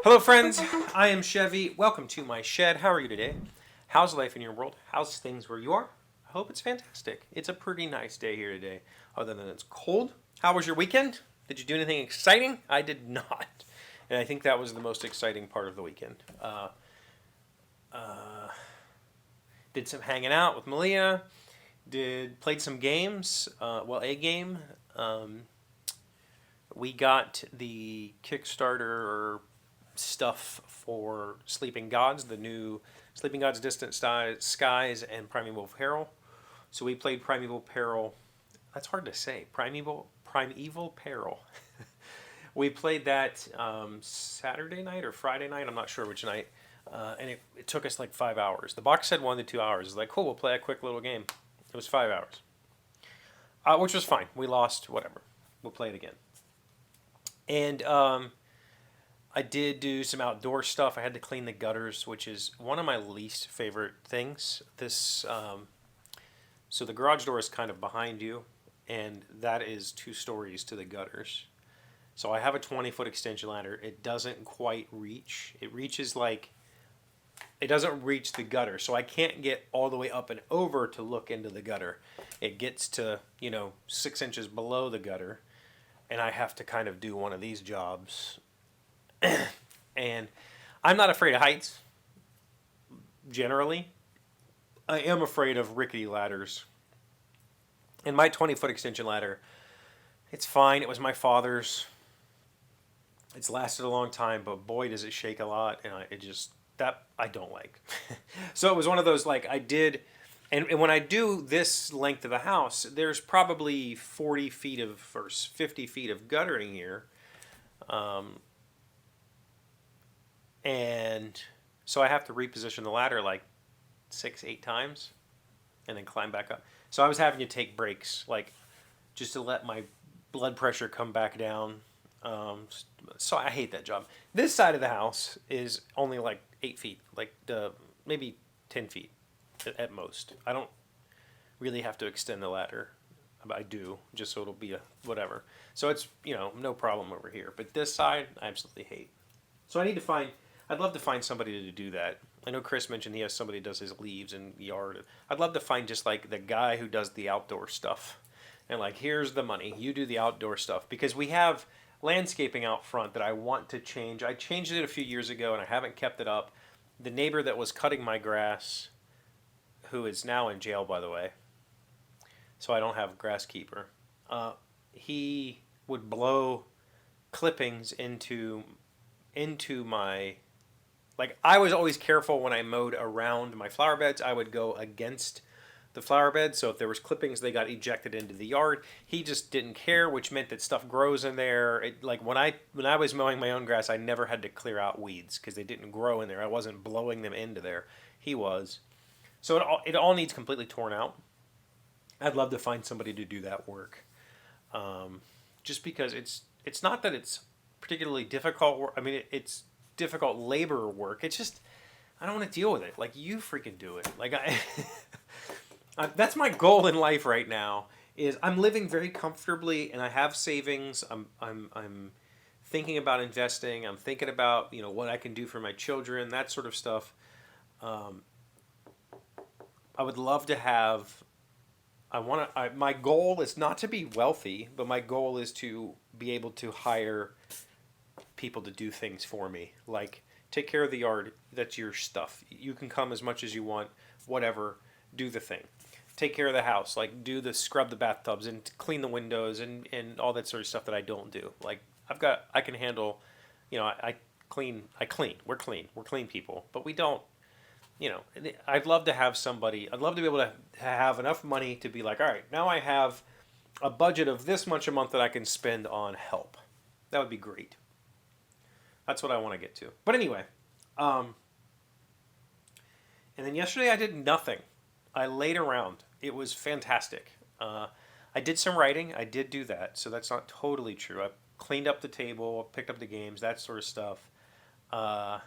Hello, friends. I am Chevee. Welcome to my shed. How are you today? How's life in your world? How's things where you are? I hope it's fantastic. It's a pretty nice day here today, other than it's cold. How was your weekend? Did you do anything exciting? I did not. And I think that was the most exciting part of the weekend. Did some hanging out with Malia. Played some games. A game. We got the Kickstarter stuff for Sleeping Gods, the new Sleeping Gods Distant Skies and Primeval Peril. So we played Primeval Peril. That's hard to say. Primeval Peril. We played that Saturday night or Friday night. I'm not sure which night. And it took us like 5 hours. The box said 1 to 2 hours. It's like, cool, we'll play a quick little game. It was 5 hours. Which was fine. We lost, whatever. We'll play it again. And I did do some outdoor stuff. I had to clean the gutters, which is one of my least favorite things. So the garage door is kind of behind you, and that is 2 stories to the gutters. So I have a 20-foot extension ladder. It doesn't quite reach. It doesn't reach the gutter, so I can't get all the way up and over to look into the gutter. It gets to, 6 inches below the gutter, and I have to kind of do one of these jobs. And I'm not afraid of heights, generally. I am afraid of rickety ladders. And my 20-foot extension ladder, it's fine. It was my father's. It's lasted a long time, but boy, does it shake a lot. And I don't like. So it was one of those, like, I did. And when I do this length of the house, there's probably 40 feet or 50 feet of guttering here. And so I have to reposition the ladder like 6-8 times and then climb back up. So I was having to take breaks, like, just to let my blood pressure come back down. So I hate that job. This side of the house is only like 8 feet, like maybe 10 feet at most. I don't really have to extend the ladder. I do, just so it'll be a whatever. So it's, no problem over here. But this side, I absolutely hate. So I'd love to find somebody to do that. I know Chris mentioned he has somebody who does his leaves and yard. I'd love to find just like the guy who does the outdoor stuff. And like, here's the money. You do the outdoor stuff. Because we have landscaping out front that I want to change. I changed it a few years ago and I haven't kept it up. The neighbor that was cutting my grass, who is now in jail, by the way, so I don't have a grass keeper, he would blow clippings into my, like, I was always careful when I mowed around my flower beds. I would go against the flower bed, so if there was clippings, they got ejected into the yard. He just didn't care, which meant that stuff grows in there. Like when I was mowing my own grass, I never had to clear out weeds because they didn't grow in there. I wasn't blowing them into there. He was. So it all needs completely torn out. I'd love to find somebody to do that work. Just because it's not that it's particularly difficult work. I mean, it's difficult labor work. It's just, I don't want to deal with it. Like, you freaking do it. Like, that's my goal in life right now. Is I'm living very comfortably and I have savings. I'm thinking about investing. I'm thinking about what I can do for my children, that sort of stuff. I would love to have. My goal is not to be wealthy, but my goal is to be able to hire people to do things for me. Like, take care of the yard. That's your stuff. You can come as much as you want. Whatever. Do the thing. Take care of the house. Like, scrub the bathtubs and clean the windows and all that sort of stuff that I don't do. Like, I can handle, I clean. We're clean. We're clean people. But we don't, I'd love to have somebody, I'd love to be able to have enough money to be like, all right, now I have a budget of this much a month that I can spend on help. That would be great. That's what I want to get to. But anyway, and then yesterday I did nothing. I laid around. It was fantastic. I did some writing. I did do that, so that's not totally true. I cleaned up the table, picked up the games, that sort of stuff. I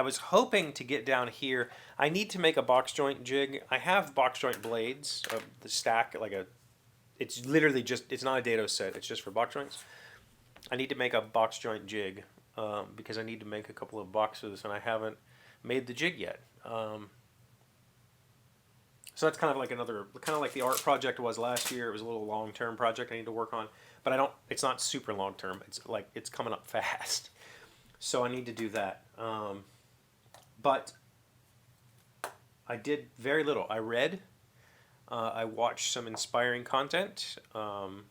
was hoping to get down here. I need to make a box joint jig. I have box joint blades, the stack, it's literally just, it's not a dado set, it's just for box joints. I need to make a box joint jig. because I need to make a couple of boxes and I haven't made the jig yet. So that's kind of like kind of like the art project was last year. It was a little long-term project I need to work on, but it's not super long-term. It's coming up fast. So I need to do that. But I did very little. I read, I watched some inspiring content, and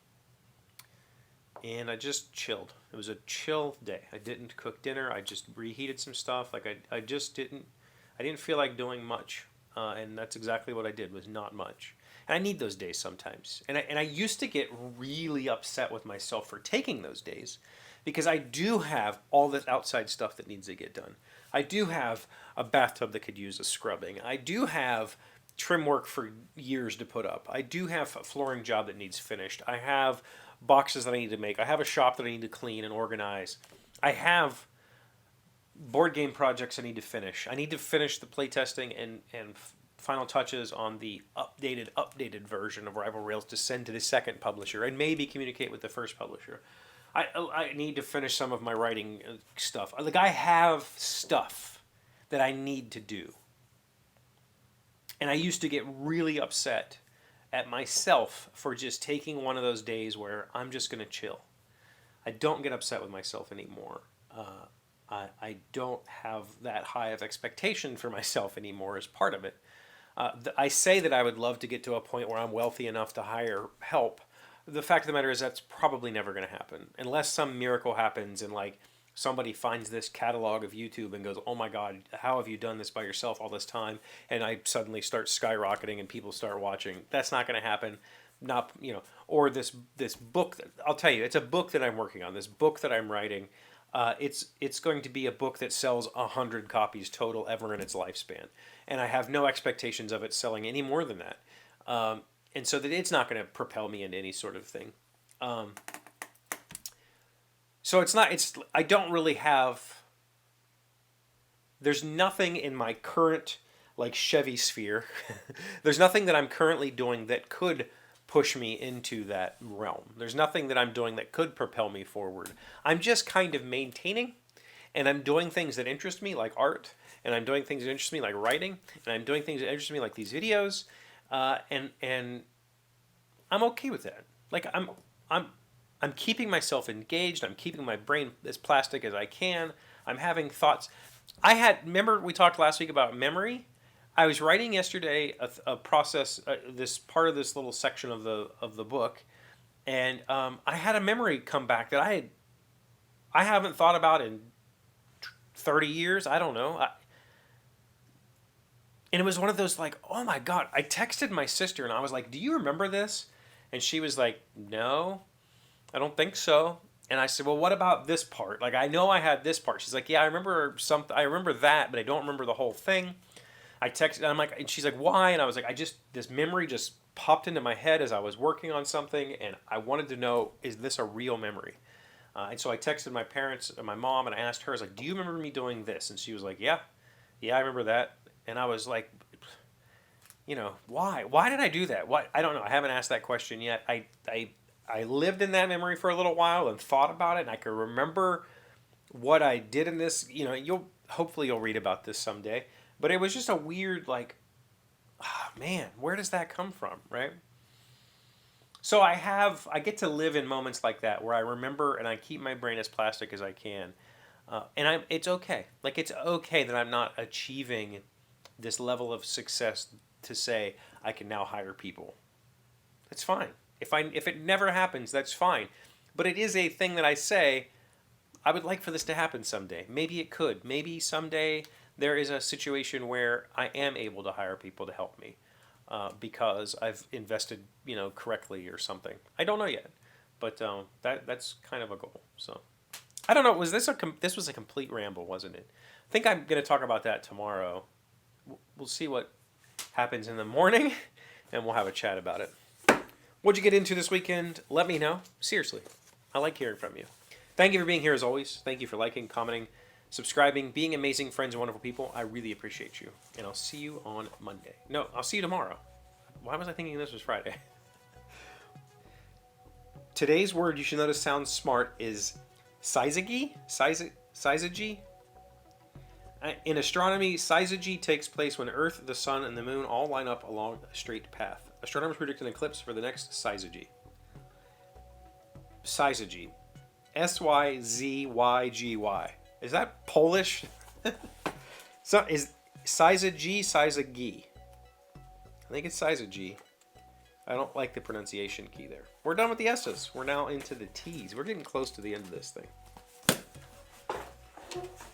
I just chilled. It was a chill day. I didn't cook dinner. I just reheated some stuff. Like I didn't feel like doing much. And that's exactly what I did, was not much. And I need those days sometimes. And I used to get really upset with myself for taking those days, because I do have all this outside stuff that needs to get done. I do have a bathtub that could use a scrubbing. I do have trim work for years to put up. I do have a flooring job that needs finished. I have boxes that I need to make. I have a shop that I need to clean and organize. I have board game projects I need to finish. I need to finish the playtesting and final touches on the updated version of Rival Rails to send to the second publisher and maybe communicate with the first publisher. I need to finish some of my writing stuff. Like, I have stuff that I need to do. And I used to get really upset at myself for just taking one of those days where I'm just going to chill. I don't get upset with myself anymore. I don't have that high of expectation for myself anymore as part of it. I say that I would love to get to a point where I'm wealthy enough to hire help. The fact of the matter is that's probably never going to happen. Unless some miracle happens and like somebody finds this catalog of YouTube and goes, oh my God, how have you done this by yourself all this time? And I suddenly start skyrocketing and people start watching. That's not going to happen. Not, or this book, I'll tell you, it's a book that I'm working on. This book that I'm writing, it's going to be a book that sells 100 copies total ever in its lifespan. And I have no expectations of it selling any more than that. And so that it's not going to propel me into any sort of thing. So I don't really have, there's nothing in my current like Chevee sphere. There's nothing that I'm currently doing that could push me into that realm. There's nothing that I'm doing that could propel me forward. I'm just kind of maintaining, and I'm doing things that interest me, like art, and I'm doing things that interest me, like writing, and I'm doing things that interest me, like these videos, and I'm okay with that. Like I'm keeping myself engaged. I'm keeping my brain as plastic as I can. I'm having thoughts. Remember we talked last week about memory? I was writing yesterday a process, this part of this little section of the book, and I had a memory come back that I haven't thought about in 30 years. I don't know. And it was one of those like, oh my God. I texted my sister and I was like, do you remember this? And she was like, no, I don't think so. And I said, well, what about this part? Like, I know I had this part. She's like, yeah, I remember something. I remember that, but I don't remember the whole thing. I texted, and I'm like, and she's like, why? And I was like, this memory just popped into my head as I was working on something, and I wanted to know, is this a real memory? And so I texted my parents and my mom, and I asked her, I was like, do you remember me doing this? And she was like, yeah, I remember that. And I was like, why? Why did I do that? Why? I don't know. I haven't asked that question yet. I lived in that memory for a little while and thought about it, and I can remember what I did in this. Hopefully you'll read about this someday. But it was just a weird, like, man, where does that come from, right? So I get to live in moments like that where I remember and I keep my brain as plastic as I can. And it's okay. Like, it's okay that I'm not achieving this level of success to say I can now hire people. It's fine. If it never happens, that's fine. But it is a thing that I say, I would like for this to happen someday. Maybe it could. Maybe someday there is a situation where I am able to hire people to help me because I've invested, correctly or something. I don't know yet, but that's kind of a goal. So I don't know. This was a complete ramble, wasn't it? I think I'm going to talk about that tomorrow. We'll see what happens in the morning, and we'll have a chat about it. What'd you get into this weekend? Let me know. Seriously, I like hearing from you. Thank you for being here as always. Thank you for liking, commenting, subscribing, being amazing friends and wonderful people. I really appreciate you. And I'll see you on Monday. No, I'll see you tomorrow. Why was I thinking this was Friday? Today's word you should notice sounds smart is seisigi. Syzygy? In astronomy, syzygy takes place when Earth, the Sun, and the Moon all line up along a straight path. Astronomers predict an eclipse for the next syzygy. Syzygy. Syzygy. Is that Polish? So is syzygy, syzygy? I think it's syzygy. I don't like the pronunciation key there. We're done with the S's. We're now into the T's. We're getting close to the end of this thing.